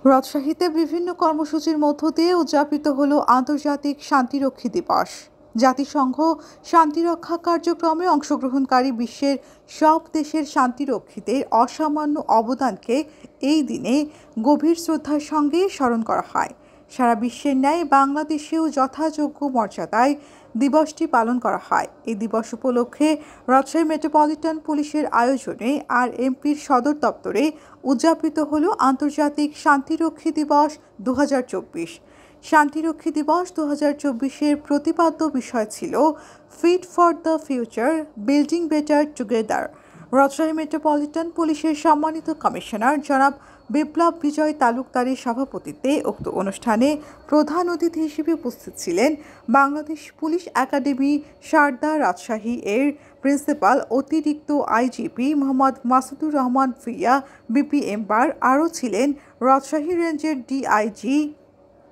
রাজশাহীতে বিভিন্ন কর্মসূচির মধ্য দিয়ে উদযাপিত হলো আন্তর্জাতিক শান্তিরক্ষী দিবস। জাতিসংঘ শান্তিরক্ষা কার্যক্রমে অংশগ্রহণকারী বিশ্বের সব দেশের শান্তিরক্ষীদের অসামান্য অবদানকে এই দিনে গভীর শ্রদ্ধার সঙ্গে স্মরণ করা হয়। সারা বিশ্বের ন্যায় বাংলাদেশেও যথাযোগ্য মর্যাদায় দিবসটি পালন করা হয়। এই দিবস উপলক্ষে রাজশাহী মেট্রোপলিটন পুলিশের আয়োজনে আরএমপির সদর দপ্তরে উদযাপিত হলো আন্তর্জাতিক শান্তিরক্ষী দিবস 2024। শান্তিরক্ষী দিবস 2024-এর প্রতিপাদ্য বিষয় ছিল fit for the future, building better together. Rajshahi metropolitan পুলিশের সম্মানিত কমিশনার জনাব বিপ্লব বিজয় তালুকদারের সভাপতিত্বে উক্ত অনুষ্ঠানে প্রধান অতিথি হিসেবে উপস্থিত ছিলেন বাংলাদেশ পুলিশ একাডেমি সারদা রাজশাহী এর প্রিন্সিপাল অতিরিক্ত IGP Mohammad Masudur Rahman Bhuiyan BPM bar. আরও ছিলেন রাজশাহী রেঞ্জের DIG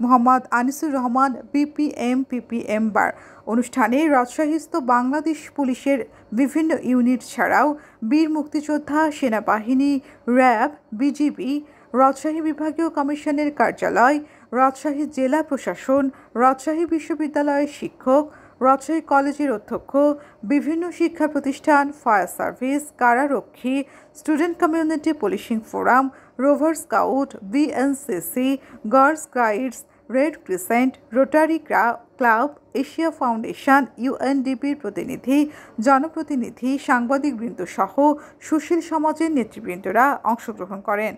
Mohammad Anisur Rahman BPM PPM bar. অনুষ্ঠানে রাজশাহীস্থ বাংলাদেশ পুলিশের বিভিন্ন ইউনিট ছাড়াও বীর মুক্তিযোদ্ধা, সেনাবাহিনী, র্যাব, বিজিবি, রাজশাহী বিভাগীয় কমিশনের কার্যালয়, রাজশাহী জেলা প্রশাসন, রাজশাহী বিশ্ববিদ্যালয়ের শিক্ষক, রাজশাহী কলেজের অধ্যক্ষ, বিভিন্ন শিক্ষা প্রতিষ্ঠান, ফায়ার সার্ভিস, কারারক্ষী, student community policing forum, rover scout, BNCC, girls guides, red crescent, rotary club, Asia foundation, ইউএনডিপির প্রতিনিধি, জনপ্রতিনিধি, সাংবাদিকবৃন্দ সহ সুশীল সমাজের নেতৃবৃন্দরা অংশগ্রহণ করেন।